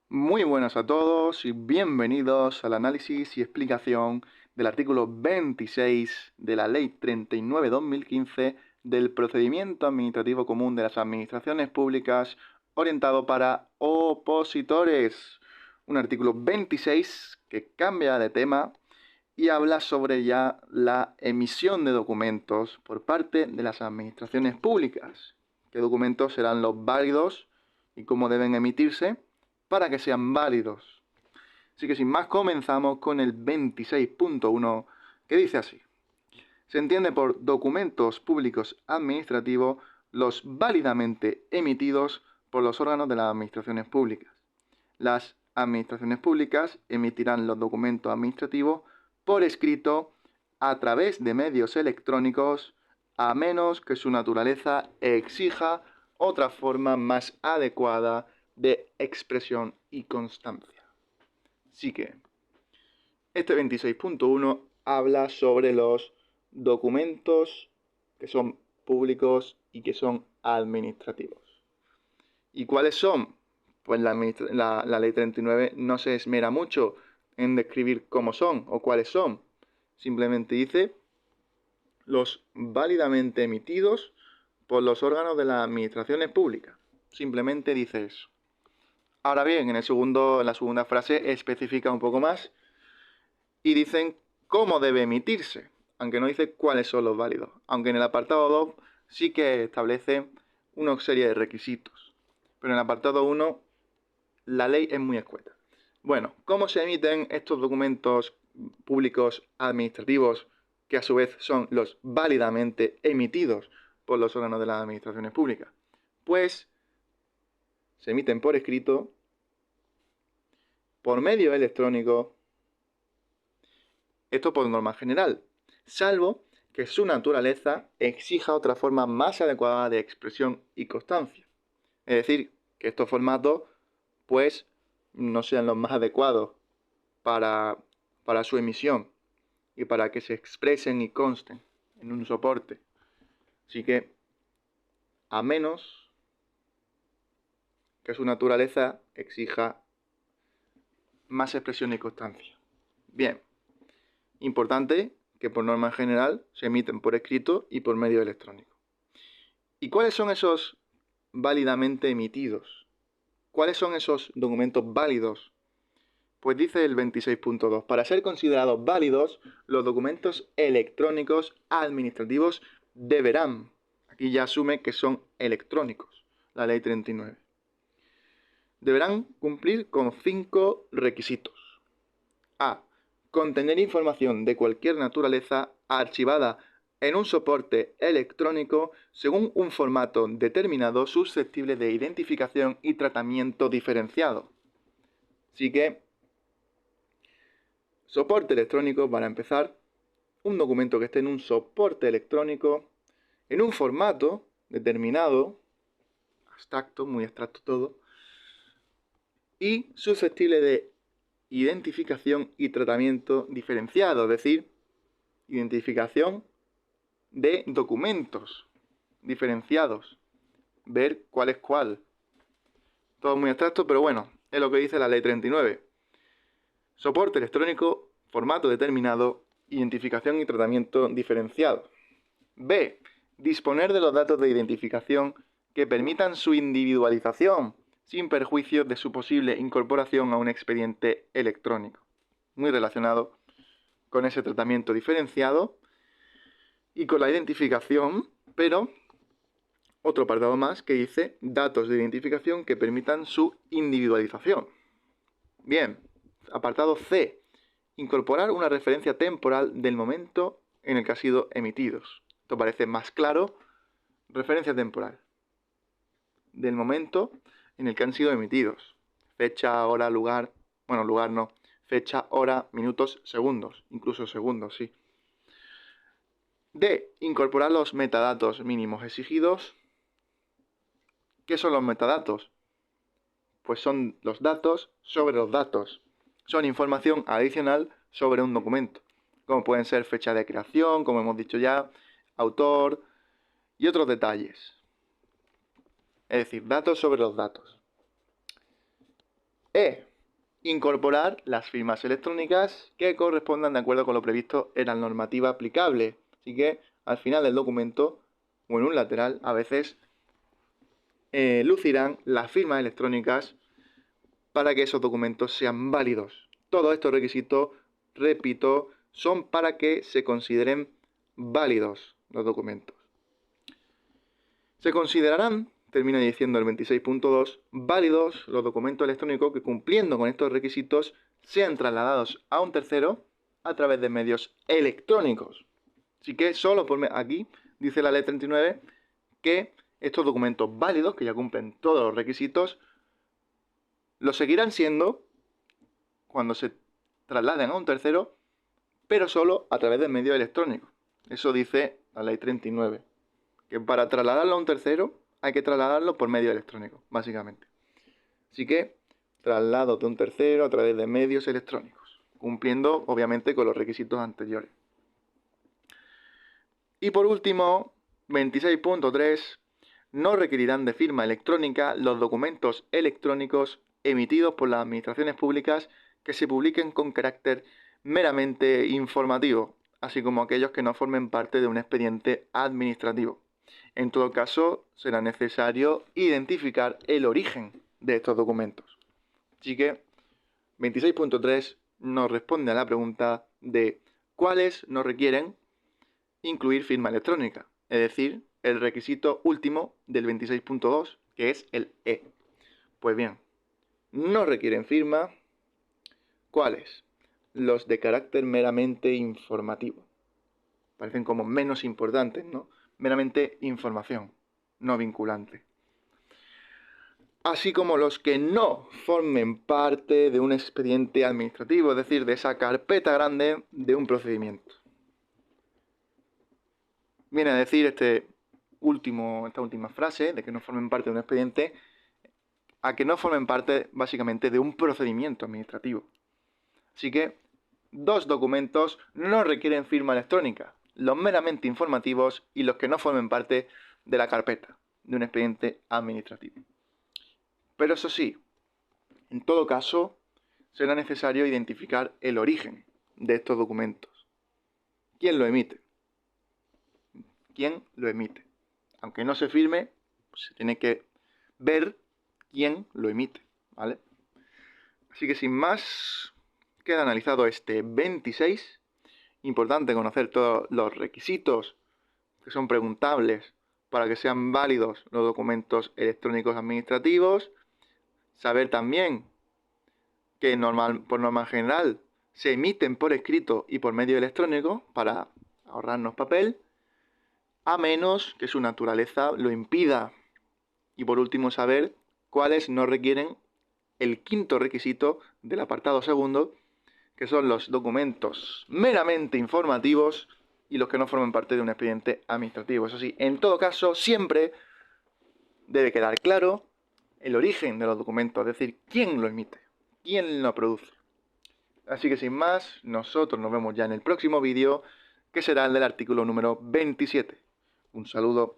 Muy buenas a todos y bienvenidos al análisis y explicación del artículo 26 de la Ley 39/2015 del Procedimiento Administrativo Común de las Administraciones Públicas orientado para opositores. Un artículo 26 que cambia de tema y habla sobre ya la emisión de documentos por parte de las administraciones públicas. ¿Qué documentos serán los válidos y cómo deben emitirse para que sean válidos? Así que sin más comenzamos con el 26.1 que dice así. Se entiende por documentos públicos administrativos los válidamente emitidos por los órganos de las administraciones públicas. Las administraciones públicas emitirán los documentos administrativos por escrito a través de medios electrónicos, a menos que su naturaleza exija otra forma más adecuada de expresión y constancia. Así que este 26.1 habla sobre los documentos que son públicos y que son administrativos. ¿Y cuáles son? Pues la Ley 39 no se esmera mucho en describir cómo son o cuáles son. Simplemente dice los válidamente emitidos por los órganos de las administraciones públicas. Simplemente dice eso. Ahora bien, en la segunda frase especifica un poco más y dicen cómo debe emitirse, aunque no dice cuáles son los válidos. Aunque en el apartado 2 sí que establece una serie de requisitos. Pero en el apartado 1 la ley es muy escueta. Bueno, ¿cómo se emiten estos documentos públicos administrativos que a su vez son los válidamente emitidos por los órganos de las administraciones públicas? Pues se emiten por escrito, por medio electrónico, esto por norma general, salvo que su naturaleza exija otra forma más adecuada de expresión y constancia. Es decir, que estos formatos pues no sean los más adecuados para su emisión y para que se expresen y consten en un soporte. Así que, a menos que su naturaleza exija más expresión y constancia. Bien, importante que por norma general se emiten por escrito y por medio electrónico. ¿Y cuáles son esos válidamente emitidos? ¿Cuáles son esos documentos válidos? Pues dice el 26.2, para ser considerados válidos, los documentos electrónicos administrativos deberán, aquí ya asume que son electrónicos, la ley 39, deberán cumplir con 5 requisitos. A. Contener información de cualquier naturaleza archivada en un soporte electrónico según un formato determinado susceptible de identificación y tratamiento diferenciado. Así que soporte electrónico, para empezar, un documento que esté en un soporte electrónico, en un formato determinado, abstracto, muy abstracto todo, y susceptible de identificación y tratamiento diferenciado, es decir, identificación de documentos diferenciados, ver cuál es cuál. Todo muy abstracto, pero bueno, es lo que dice la ley 39. Soporte electrónico, formato determinado, identificación y tratamiento diferenciado. B. Disponer de los datos de identificación que permitan su individualización, sin perjuicio de su posible incorporación a un expediente electrónico. Muy relacionado con ese tratamiento diferenciado y con la identificación, pero otro apartado más que dice datos de identificación que permitan su individualización. Bien, apartado C. Incorporar una referencia temporal del momento en el que ha sido emitidos. Esto parece más claro. Referencia temporal del momento en el que han sido emitidos. Fecha, hora, lugar. Bueno, lugar no. Fecha, hora, minutos, segundos. Incluso segundos, sí. D. Incorporar los metadatos mínimos exigidos. ¿Qué son los metadatos? Pues son los datos sobre los datos. Son información adicional sobre un documento, como pueden ser fecha de creación, como hemos dicho ya, autor y otros detalles. Es decir, datos sobre los datos. E. Incorporar las firmas electrónicas que correspondan de acuerdo con lo previsto en la normativa aplicable. Así que al final del documento o en un lateral a veces lucirán las firmas electrónicas para que esos documentos sean válidos. Todos estos requisitos, repito, son para que se consideren válidos los documentos. Se considerarán, termina diciendo el 26.2, válidos los documentos electrónicos que, cumpliendo con estos requisitos, sean trasladados a un tercero a través de medios electrónicos. Así que solo aquí dice la ley 39 que estos documentos válidos, que ya cumplen todos los requisitos, lo seguirán siendo cuando se trasladen a un tercero, pero solo a través de medios electrónicos. Eso dice la ley 39, que para trasladarlo a un tercero hay que trasladarlo por medio electrónico, básicamente. Así que traslado de un tercero a través de medios electrónicos, cumpliendo obviamente con los requisitos anteriores. Y por último, 26.3, no requerirán de firma electrónica los documentos electrónicos emitidos por las administraciones públicas que se publiquen con carácter meramente informativo, así como aquellos que no formen parte de un expediente administrativo. En todo caso, será necesario identificar el origen de estos documentos. Así que 26.3 nos responde a la pregunta de cuáles no requieren incluir firma electrónica, es decir, el requisito último del 26.2, que es el E. Pues bien, no requieren firma. ¿Cuáles? Los de carácter meramente informativo. Parecen como menos importantes, ¿no? Meramente información, no vinculante. Así como los que no formen parte de un expediente administrativo, es decir, de esa carpeta grande de un procedimiento. Viene a decir esta última frase de que no formen parte de un expediente, a que no formen parte básicamente de un procedimiento administrativo. Así que 2 documentos no requieren firma electrónica, los meramente informativos y los que no formen parte de la carpeta de un expediente administrativo. Pero eso sí, en todo caso, será necesario identificar el origen de estos documentos. ¿Quién lo emite? ¿Quién lo emite? Aunque no se firme, pues se tiene que ver quién lo emite, ¿vale? Así que sin más, queda analizado este 26. Importante conocer todos los requisitos que son preguntables para que sean válidos los documentos electrónicos administrativos. Saber también que por norma general se emiten por escrito y por medio electrónico para ahorrarnos papel, a menos que su naturaleza lo impida. Y por último, saber cuáles no requieren el quinto requisito del apartado segundo, que son los documentos meramente informativos y los que no forman parte de un expediente administrativo. Eso sí, en todo caso, siempre debe quedar claro el origen de los documentos, es decir, quién lo emite, quién lo produce. Así que sin más, nosotros nos vemos ya en el próximo vídeo, que será el del artículo número 27. Un saludo.